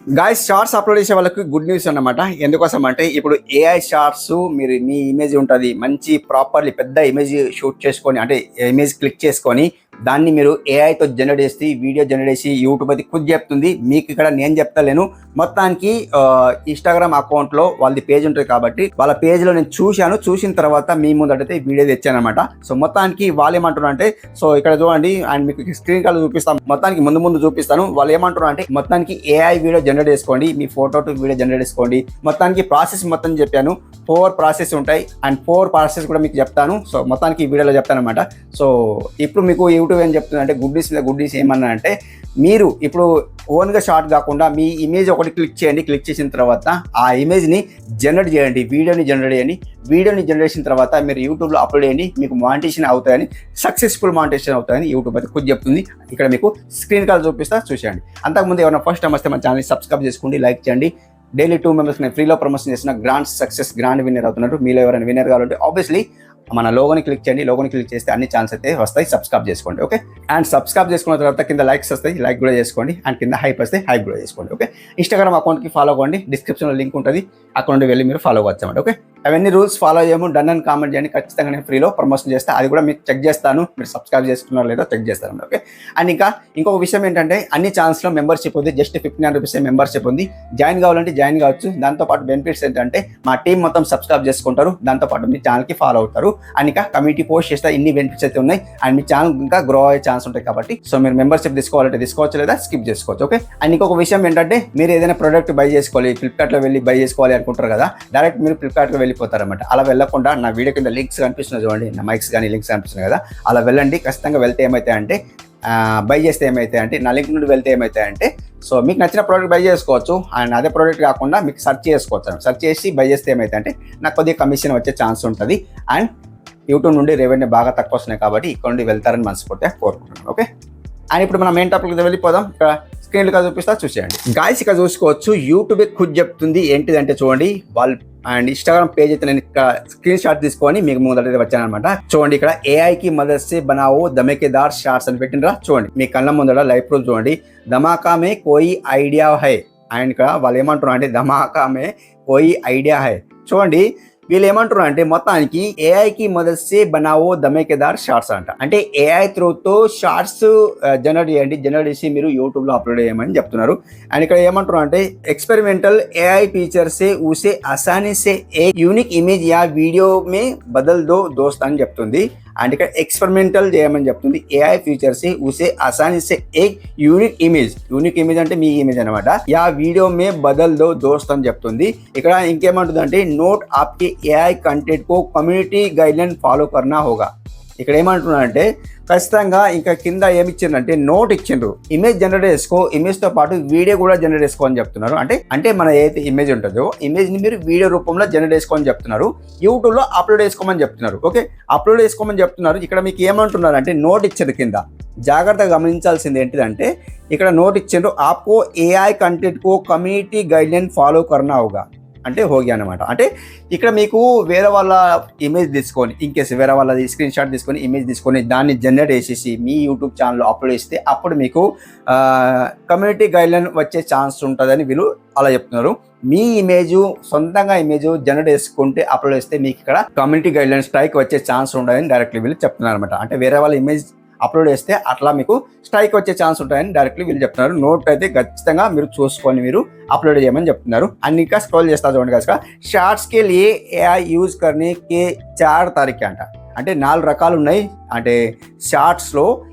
Guys shorts upload చేసే వాళ్ళకి good news అన్నమాట. ఎందుకోసం అంటే ఇప్పుడు ఏఐ షార్ట్స్ మీరు మీ ఇమేజ్ ఉంటుంది మంచి ప్రాపర్లీ పెద్ద ఇమేజ్ షూట్ చేసుకొని అంటే ఇమేజ్ క్లిక్ చేసుకొని దాన్ని మీరు ఏఐతో జనరేట్ చేసి వీడియో జనరేట్ చేసి యూట్యూబ్ అది ఖుద్ చెప్తుంది. మీకు ఇక్కడ నేను చెప్తలేను. మొత్తానికి ఇన్స్టాగ్రామ్ అకౌంట్లో వాళ్ళది పేజ్ ఉంటుంది కాబట్టి వాళ్ళ పేజ్లో నేను చూసిన తర్వాత మీ ముందటైతే వీడియో తెచ్చాను అనమాట. సో మొత్తానికి వాళ్ళు ఏమంటున్నారు అంటే సో ఇక్కడ చూడండి అండ్ మీకు స్క్రీన్ కాల్ చూపిస్తాను. మొత్తానికి ముందు చూపిస్తాను. వాళ్ళు ఏమంటున్నారు అంటే మొత్తానికి ఏఐ వీడియో జనరేట్ చేసుకోండి, మీ ఫోటో టు వీడియో జనరేట్ చేసుకోండి. మొత్తానికి ప్రాసెస్ మొత్తం చెప్పాను. 4 ప్రాసెస్ ఉంటాయి అండ్ 4 ప్రాసెస్ కూడా మీకు చెప్తాను. సో మొత్తానికి ఈ వీడియోలో చెప్తాను అనమాట. సో ఇప్పుడు మీకు యూట్యూబ్ ఏం చెప్తుంది అంటే గుడ్ న్యూస్ ఏమన్నా అంటే మీరు ఇప్పుడు ఓన్గా షార్ట్ కాకుండా మీ ఇమేజ్ ఒకటి క్లిక్ చేయండి. క్లిక్ చేసిన తర్వాత ఆ ఇమేజ్ని జనరేట్ చేయండి, వీడియోని జనరేట్ చేయండి. వీడియోని జనరేట్ చేసిన తర్వాత మీరు యూట్యూబ్లో అప్లోడ్ చేయండి. మీకు మానిటైజేషన్ అవుతాయని, సక్సెస్ఫుల్ మానిటైజేషన్ అవుతాయని యూట్యూబ్ అయితే ఖుద్ చెప్తుంది. ఇక్కడ మీకు స్క్రీన్ కాల్ చూపిస్తా చూసేయండి. అంతకుముందు ఎవరైనా ఫస్ట్ టైం వస్తే మన ఛానల్ని సబ్స్క్రైబ్ చేసుకోండి, లైక్ చేయండి. డైలీ 2 మెంబర్స్ నేను ఫ్రీలో ప్రమోషన్ చేసిన గ్రాండ్ సక్సెస్ గ్రాండ్ విన్నర్ అవుతున్నారు. మీలో ఎవరైనా విన్నర్ కావాలంటే ఆబ్వియస్లీ మన లోగోని క్లిక్ చేయండి. లోగోని క్లిక్ చేస్తే అన్ని ఛాన్స్ అయితే వస్తాయి. సబ్స్క్రైబ్ చేసుకోండి. ఓకే, అండ్ సబ్స్క్రైబ్ చేసుకున్న తర్వాత కింద లైక్స్ వస్తాయి, లైక్ కూడా చేసుకోండి. అండ్ కింద హైప్ వస్తే హైప్ కూడా చేసుకోండి. ఓకే, ఇన్స్టాగ్రామ్ అకౌంట్కి ఫాలో అవ్వండి. డిస్క్రిప్షన్లో లింక్ ఉంటుంది, అకౌంట్ వెళ్ళి మీరు ఫాలో అవ్వచ్చు అన్నమాట. ఓకే, అవన్నీ రూల్స్ ఫాలో చేయము. డన్ అని కామెంట్ చేయండి. ఖచ్చితంగా నేను ఫ్రీలో ప్రమోషన్ చేస్తే అది కూడా మీకు చెక్ చేస్తాను. మీరు సబ్స్క్రైబ్ చేసుకున్నారో లేదో చెక్ చేస్తాను. ఓకే, అండ్ ఇంకా ఇంకొక విషయం ఏంటంటే అన్ని ఛానల్స్లో మెంబర్షిప్ ఉంది. జస్ట్ 59 రూపీస్ మెంబర్షిప్ ఉంది. జాయిన్ కావాలంటే జాయిన్ కావచ్చు. దాంతోపాటు బెనిఫిట్స్ ఏంటంటే మా టీం మొత్తం సబ్స్క్రైబ్ చేసుకుంటారు. దాంతోపాటు మీ ఛానల్కి ఫాలో అవుతారు. అండ్ ఇంకా కమ్యూనిటీ పోస్ట్ చేస్తే ఇన్ని బెనిఫిట్స్ అయితే ఉన్నాయి. అండ్ మీ ఛానల్ ఇంకా గ్రో అయ్యే ఛాన్స్ ఉంటాయి కాబట్టి సో మీరు మెంబర్షిప్ తీసుకోవాలంటే తీసుకోవచ్చు, లేదా స్కిప్ చేసుకోవచ్చు. ఓకే, అండ్ ఇంకొక విషయం ఏంటంటే మీరు ఏదైనా ప్రోడక్ట్ బై చేసుకోవాలి, ఫ్లిప్కార్ట్లో వెళ్ళి బై చేసుకోవాలి అనుకుంటారు కదా, డైరెక్ట్ మీరు ఫ్లిప్కార్ట్కి వెళ్ళిపోతారన్నమాట. అలా వెళ్ళకుండా నా వీడియో కింద లింక్స్ కనిపిస్తున్నాయి చూడండి, నా మైక్స్ కానీ లింక్స్ కనిపిస్తున్నాయి కదా, అలా వెళ్ళండి. ఖచ్చితంగా వెళ్తే ఏమవుతాయంటే బై చేస్తే ఏమవుతాయంటే నా లింక్ నుండి వెళ్తే ఏమవుతాయంటే సో మీకు నచ్చిన ప్రోడక్ట్ బై చేసుకోవచ్చు. అండ్ అదే ప్రోడక్ట్ కాకుండా మీకు సెర్చ్ చేసుకోవచ్చు. సెర్చ్ చేసి బై చేస్తే ఏమవుతాయంటే నాకు కొద్దిగా కమిషన్ వచ్చే ఛాన్స్ ఉంటుంది. అండ్ యూట్యూబ్ నుండి రెవెన్యూ బాగా తక్కువ వస్తున్నాయి కాబట్టి ఇక్కడ నుండి వెళ్తారని మనస్ఫూర్తిగా కోరుకుంటున్నాను. ఓకే, అండ్ ఇప్పుడు మనం మెయిన్ టాపిక్ వెళ్ళిపోదాం. ఇక్కడ స్క్రీన్లో చూపిస్తా చూసేయండి. గాయ్స్ ఇక్కడ చూసుకోవచ్చు యూట్యూబ్ ఖుద్ చెప్తుంది ఏంటిదంటే చూడండి వాళ్ళు అండ్ ఇన్స్టాగ్రామ్ పేజ్ అయితే నేను ఇక్కడ స్క్రీన్ షాట్ తీసుకొని మీకు ముందరైతే వచ్చాను అనమాట. చూడండి ఇక్కడ ఏఐకి మదద్సే బనావో ధమాకేదార్ షార్ట్స్ అని పెట్టినరా చూడండి. మీ కళ్ళ ముందర లైవ్ ప్రూఫ్ చూడండి. ధమాకా మే కోయి ఐడియా హై అండ్ ఇక్కడ వాళ్ళు ఏమంటున్నారు అంటే ధమాకా మే కోయి ఐడియా హై. చూడండి వీళ్ళు ఏమంటున్నారు అంటే మొత్తానికి ఏఐకి మదద్సే బనావో ధమాకేదార్ షార్ట్స్ అంట. అంటే ఏఐ త్రూతో షార్ట్స్ జనరేట్ చేయండి, జనరేట్ చేసి మీరు యూట్యూబ్లో అప్లోడ్ చేయమని చెప్తున్నారు. అండ్ ఇక్కడ ఏమంటున్నారు అంటే एक्सपेरिमेंटल एआई फीचर से उसे आसानी से एक यूनिक इमेज या वीडियो में बदल दो दोस्त అని చెప్తుంది. అండ్ ఇక్కడ ఎక్స్పెరిమెంటల్ చేయమని చెప్తుంది. ఏఐ ఫీచర్ से उसे आसानी से एक यूनिक इमेज అంటే మీ ఇమేజ్ అనమాట యా వీడియో మే బదల్ దో దోస్త్ అని చెప్తుంది. ఇక్కడ ఇంకేమంటుంది అంటే నోట్ ఆప్కే ఏఐ కంటెంట్ కో కమ్యూనిటీ గైడ్లైన్ ఫాలో కర్నా హోగా. ఇక్కడ ఏమంటున్నారంటే ఖచ్చితంగా ఇంకా కింద ఏమి ఇచ్చిందంటే నోట్ ఇచ్చిండ్రు. ఇమేజ్ జనరేట్ చేసుకో, ఇమేజ్తో పాటు వీడియో కూడా జనరేట్ చేసుకో అని చెప్తున్నారు. అంటే మన ఏదైతే ఇమేజ్ ఉంటుందో ఇమేజ్ని మీరు వీడియో రూపంలో జనరేట్ చేసుకోమని చెప్తున్నారు. యూట్యూబ్లో అప్లోడ్ చేసుకోమని చెప్తున్నారు. ఓకే, అప్లోడ్ చేసుకోమని చెప్తున్నారు. ఇక్కడ మీకు ఏమంటున్నారు అంటే నోట్ ఇచ్చారు కింద. జాగ్రత్తగా గమనించాల్సింది ఏంటిదంటే ఇక్కడ నోట్ ఇచ్చిండ్రు ఆప్కో ఏఐ కంటెంట్ కో కమ్యూనిటీ గైడ్లైన్ ఫాలో కర్నా హోగా అంటే హోగి అనమాట. అంటే ఇక్కడ మీకు వేరే వాళ్ళ ఇమేజ్ తీసుకొని ఇన్కేస్ వేరే వాళ్ళది స్క్రీన్ షాట్ తీసుకొని ఇమేజ్ తీసుకొని దాన్ని జనరేట్ చేసేసి మీ యూట్యూబ్ ఛానల్లో అప్లోడ్ చేస్తే అప్పుడు మీకు కమ్యూనిటీ గైడ్లైన్ వచ్చే ఛాన్స్ ఉంటుందని వీళ్ళు అలా చెప్తున్నారు. మీ ఇమేజ్ సొంతంగా ఇమేజ్ జనరేట్ చేసుకుంటే అప్లోడ్ చేస్తే మీకు ఇక్కడ కమ్యూనిటీ గైడ్లైన్ స్ట్రైక్ వచ్చే ఛాన్స్ ఉండదని డైరెక్ట్లీ వీళ్ళు చెప్తున్నారు అనమాట. అంటే వేరే వాళ్ళ ఇమేజ్ అప్లోడ్ చేస్తే అట్లా మీకు స్ట్రైక్ వచ్చే ఛాన్స్ ఉంటాయని డైరెక్ట్లీ వీళ్ళు చెప్తున్నారు. నోట్ అయితే ఖచ్చితంగా మీరు చూసుకొని మీరు అప్లోడ్ చేయమని చెప్తున్నారు. అండ్ ఇంకా స్క్రోల్ చేస్తా చూడండి కదా షార్ట్స్ కే లియే ఏఐ యూజ్ కర్నే కే 4 తారీఖు అంట. అంటే 4 రకాలు ఉన్నాయి. అంటే షార్ట్స్లో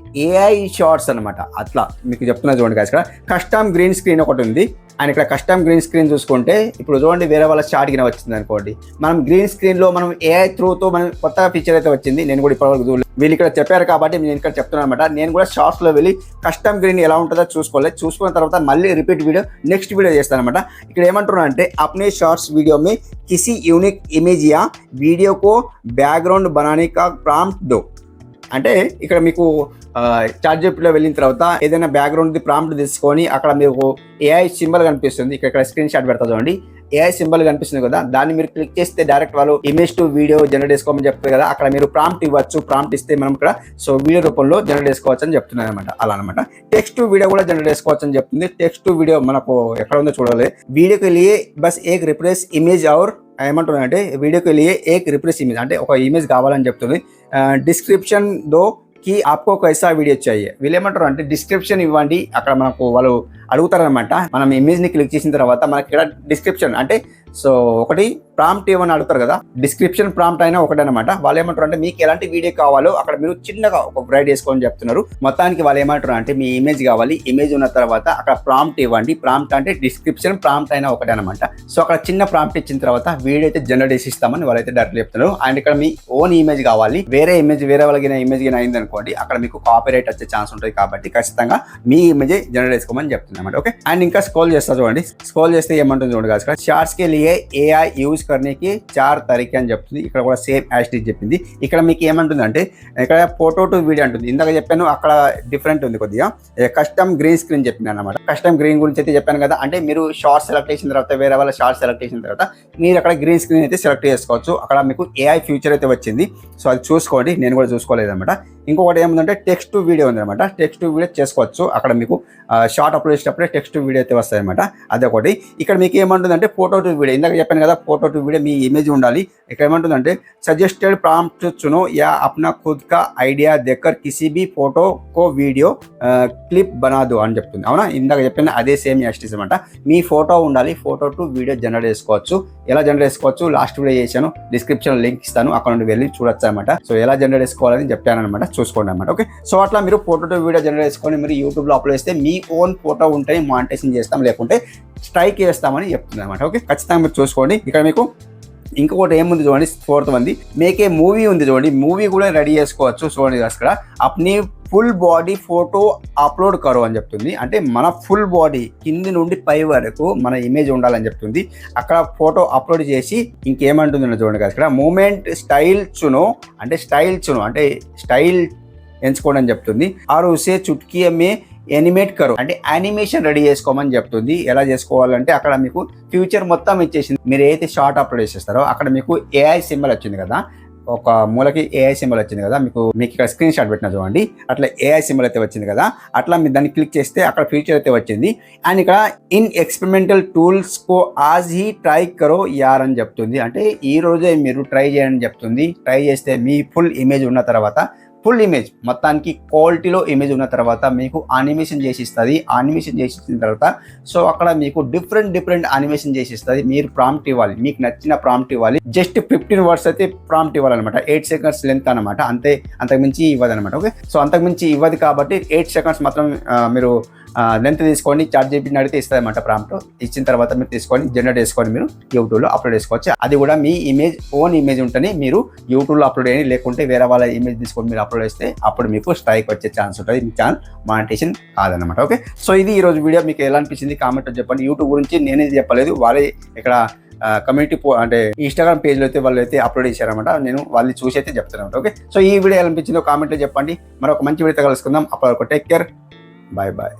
ఏఐ షార్ట్స్ అనమాట. అట్లా మీకు చెప్తున్నా చూడండి కదా కస్టమ్ గ్రీన్ స్క్రీన్ ఒకటి ఉంది. అండ్ ఇక్కడ కస్టమ్ గ్రీన్ స్క్రీన్ చూసుకుంటే ఇప్పుడు చూడండి వేరే వాళ్ళ షార్ట్ కింద వచ్చింది అనుకోండి. మనం గ్రీన్ స్క్రీన్లో మనం ఏఐ త్రూతో మనం కొత్తగా ఫీచర్ అయితే వచ్చింది. నేను కూడా ఇప్పటివరకు చూడలేదు, వీళ్ళు ఇక్కడ చెప్పారు కాబట్టి నేను ఇక్కడ చెప్తున్నాను అనమాట. నేను కూడా షార్ట్స్లో వెళ్ళి కస్టమ్ గ్రీన్ ఎలా ఉంటుందో చూసుకోలేదు. చూసుకున్న తర్వాత మళ్ళీ రిపీట్ వీడియో నెక్స్ట్ వీడియో చేస్తాను అనమాట. ఇక్కడ ఏమంటున్నా అంటే అప్నే షార్ట్స్ వీడియో మే కిసి యూనిక్ ఇమేజ్ యా వీడియో కో బ్యాక్గ్రౌండ్ బనానే కా ప్రాంప్ట్ దో. అంటే ఇక్కడ మీకు చాట్ జీపీటీలో వెళ్ళిన తర్వాత ఏదైనా బ్యాక్గ్రౌండ్ ప్రాంప్ట్ తీసుకొని అక్కడ మీకు ఏఐ సింబల్ కనిపిస్తుంది, ఇక్కడ స్క్రీన్ షాట్ పెడతా చూడండి. ఏఐ సింబల్ కనిపిస్తుంది కదా, దాన్ని మీరు క్లిక్ చేస్తే డైరెక్ట్ వాళ్ళు ఇమేజ్ టు వీడియో జనరేట్ చేసుకోమని చెప్తారు కదా, అక్కడ మీరు ప్రాంప్ట్ ఇవ్వచ్చు. ప్రాంప్ట్ ఇస్తే మనం ఇక్కడ సో వీడియో రూపంలో జనరేట్ చేసుకోవచ్చు అని చెప్తున్నాను అనమాట. అలా అనమాట. టెక్స్ట్ టు వీడియో కూడా జనరేట్ చేసుకోవచ్చు అని చెప్తుంది. టెక్స్ట్ టు వీడియో మనకు ఎక్కడ ఉందో చూడాలి. వీడియోకి లియే బస్ ఏక్ రిప్రెస్ ఇమేజ్ और ఏమంటున్నారంటే వీడియోకి లియే ఏక్ రిప్రెస్ ఇమేజ్ అంటే ఒక ఇమేజ్ కావాలని చెప్తుంది. డిస్క్రిప్షన్ దో కి ఆప్కో కైసా వీడియో चाहिए. వీళ్ళు ఏమంటారు అంటే డిస్క్రిప్షన్ ఇవ్వండి. అక్కడ మనకు వాళ్ళు అడుగుతారనమాట. మనం ఇమేజ్ ని క్లిక్ చేసిన తర్వాత మనకి ఇక్కడ డిస్క్రిప్షన్ అంటే సో ఒకటి ప్రాంప్ట్ ఏమని అడుగుతారు కదా, డిస్క్రిప్షన్ ప్రాంప్ట్ అయినా ఒకటే అనమాట. వాళ్ళు ఏమంటారు అంటే మీకు ఎలాంటి వీడియో కావాలో అక్కడ మీరు చిన్నగా ఒక రైట్ చేసుకోని చెప్తున్నారు. మొత్తానికి వాళ్ళు ఏమంటారు అంటే మీ ఇమేజ్ కావాలి, ఇమేజ్ ఉన్న తర్వాత అక్కడ ప్రాంప్ట్ ఇవ్వండి. ప్రాంప్ట్ అంటే డిస్క్రిప్షన్ ప్రాంప్ట్ అయినా ఒకటే అనమాట. సో అక్కడ చిన్న ప్రాంప్ట్ ఇచ్చిన తర్వాత వీడియో అయితే జనరేట్ చేసి ఇస్తామని వాళ్ళైతే డైరెక్ట్ చెప్తున్నారు. అండ్ ఇక్కడ మీ ఓన్ ఇమేజ్ కావాలి, వేరే వాళ్ళకి ఇమేజ్ అయింది అనుకోండి, అక్కడ మీకు కాపీరైట్ వచ్చే ఛాన్స్ ఉంటుంది. కాబట్టి ఖచ్చితంగా మీ ఇమేజ్ జనరేట్ చేసుకోమని చెప్తుంది అనమాట. ఓకే, అండ్ ఇంకా స్క్రోల్ చేస్తా చూడండి. స్క్రోల్ చేస్తే ఏమంటుంది చూడండి కదా, షార్ట్స్ కి ఏఐ యూజ్ करने చార్ తరీకే అని చెప్తుంది. ఇక్కడ కూడా సేమ్ యాజ్ ఇట్ చెప్పింది. ఇక్కడ మీకు ఏమంటుంది అంటే ఇక్కడ ఫోటో టు వీడియో అంటుంది. ఇందాక చెప్పాను అక్కడ డిఫరెంట్ ఉంది కొద్దిగా. కస్టమ్ గ్రీన్ స్క్రీన్ చెప్పింది అనమాట. కస్టమ్ గ్రీన్ గురించి అయితే చెప్పాను కదా, అంటే మీరు షార్ట్ సెలెక్ట్ చేసిన తర్వాత వేరే వాళ్ళ షార్ట్ సెలెక్ట్ చేసిన తర్వాత మీరు అక్కడ గ్రీన్ స్క్రీన్ అయితే సెలెక్ట్ చేసుకోవచ్చు. అక్కడ మీకు ఏఐ ఫ్యూచర్ అయితే వచ్చింది. సో అది చూసుకోండి, నేను కూడా చూసుకోలేదు అనమాట. ఇంకొకటి ఏముందంటే టెక్స్ట్ టు వీడియో ఉంది అనమాట. టెక్స్ట్ టు వీడియో చేసుకోవచ్చు. అక్కడ మీకు షార్ట్ అప్లోడ్ చేసేటప్పుడే టెక్స్ట్ టు వీడియో అయితే వస్తాయి అనమాట. అదొకటి. ఇక్కడ మీకు ఏమంటుందంటే ఫోటో టు వీడియో. ఇందాక చెప్పాను కదా photo to video me image ఉండాలి. ఇక్కడ ఏమంటుందంటే suggested prompt చునో yeah Apna Khud కా ఐడియా దేకర్ కిసి బి ఫోటో కో వీడియో క్లిప్ బనాదు అని చెప్తుంది. అవునా, ఇందాక చెప్పిన అదే సేమ్ యాస్టిస్ అనమాట. మీ ఫోటో ఉండాలి, ఫోటో టు వీడియో జనరేట్ చేసుకోవచ్చు. ఎలా జనరేట్ చేసుకోవచ్చు లాస్ట్ వీడియో చేశాను, డిస్క్రిప్షన్ లింక్ ఇస్తాను, అక్కడ నుండి వెళ్ళి చూడొచ్చు అనమాట. సో ఎలా జనరేట్ చేసుకోవాలని చెప్పాను అనమాట, చూసుకోండి అనమాట. ఓకే, సో అట్లా మీరు ఫోటో టు వీడియో జనరేట్ చేసుకొని మీరు యూట్యూబ్లో అప్లోడ్ చేస్తే మీ ఓన్ ఫోటో ఉంటే మానిటైజేషన్ చేస్తాం, లేకుంటే స్ట్రైక్ చేస్తామని చెప్తుంది అనమాట. ఓకే, ఖచ్చితంగా మీరు చూసుకోండి. ఇక్కడ మీకు ఇంకొకటి ఏముంది చూడండి, 4th మంది మేకే మూవీ ఉంది చూడండి. మూవీ కూడా రెడీ చేసుకోవచ్చు. చూడండి అక్కడ అప్ని ఫుల్ బాడీ ఫోటో అప్లోడ్ కరో అని చెప్తుంది. అంటే మన ఫుల్ బాడీ కింది నుండి పై వరకు మన ఇమేజ్ ఉండాలని చెప్తుంది. అక్కడ ఫోటో అప్లోడ్ చేసి ఇంకేమంటుందో చూడండి కదా, ఇక్కడ మూమెంట్ స్టైల్ చునో అంటే స్టైల్ ఎంచుకోండి అని చెప్తుంది. ఆరు ఉసే చుట్కీయమే ఎనిమేట్ కరో అంటే యానిమేషన్ రెడీ చేసుకోమని చెప్తుంది. ఎలా చేసుకోవాలంటే అక్కడ మీకు ఫ్యూచర్ మొత్తం ఇచ్చేసింది. మీరు ఏదైతే షార్ట్ అప్లోడ్ చేసేస్తారో అక్కడ మీకు ఏఐ సింబల్ వచ్చింది కదా, ఒక మూలకి ఏఐ సింబల్ వచ్చింది కదా, మీకు ఇక్కడ స్క్రీన్ షాట్ పెట్టిన చూడండి. అట్లా ఏఐ సింబల్ అయితే వచ్చింది కదా, అట్లా మీరు దాన్ని క్లిక్ చేస్తే అక్కడ ఫ్యూచర్ అయితే వచ్చింది. అండ్ ఇక్కడ ఇన్ ఎక్స్పెరిమెంటల్ టూల్స్ కో ఆజ్ హీ ట్రై కరో యార్ అని చెప్తుంది. అంటే ఈ రోజే మీరు ట్రై చేయండి చెప్తుంది. ట్రై చేస్తే మీ ఫుల్ ఇమేజ్ ఉన్న తర్వాత, ఫుల్ ఇమేజ్ మొత్తానికి క్వాలిటీలో ఇమేజ్ ఉన్న తర్వాత మీకు యానిమేషన్ చేసి ఇస్తుంది. యానిమేషన్ చేసి ఇచ్చిన తర్వాత సో అక్కడ మీకు డిఫరెంట్ యానిమేషన్ చేసి ఇస్తుంది. మీరు ప్రాంప్ట్ ఇవ్వాలి, మీకు నచ్చిన ప్రాంప్ట్ ఇవ్వాలి. జస్ట్ 15 words అయితే ప్రాంప్ట్ ఇవ్వాలన్నమాట. 8 seconds లెంత్ అనమాట. అంతకుమించి ఇవ్వదు అనమాట. ఓకే, సో అంతకుమించి ఇవ్వదు కాబట్టి 8 seconds మాత్రం మీరు లెంత్ తీసుకోండి. చాట్ జీపీటీని అడిగితే ఇస్తుంది అనమాట. ప్రాంప్ట్ ఇచ్చిన తర్వాత మీరు తీసుకొని జనరేట్ చేసుకొని మీరు యూట్యూబ్లో అప్లోడ్ చేసుకోవచ్చు. అది కూడా మీ ఇమేజ్ ఓన్ ఇమేజ్ ఉంటేనే మీరు యూట్యూబ్లో అప్లోడ్ చేయండి, లేకుంటే వేరే వాళ్ళ ఇమేజ్ తీసుకొని మీరు అప్లోడ్ చేస్తే అప్పుడు మీకు స్ట్రైక్ వచ్చే ఛాన్స్ ఉంటుంది. మీ ఛానల్ మానిటైజేషన్ కాదనమాట. ఓకే, సో ఇది ఈరోజు వీడియో. మీకు ఎలా అనిపించింది కామెంట్ చెప్పండి. యూట్యూబ్ గురించి నేనేది చెప్పలేదు, వాళ్ళే ఇక్కడ కమ్యూనిటీ అంటే ఇన్స్టాగ్రామ్ పేజ్లో అయితే వాళ్ళు అయితే అప్లోడ్ చేశారనమాట. నేను వాళ్ళు చూసి అయితే చెప్తాను. ఓకే, సో ఈ వీడియో ఎలా అనిపించిందో కామెంట్లో చెప్పండి. మరొక మంచి వీడియోతో కలుసుకుందాం. అప్పుడు టేక్ కేర్, బాయ్ బాయ్.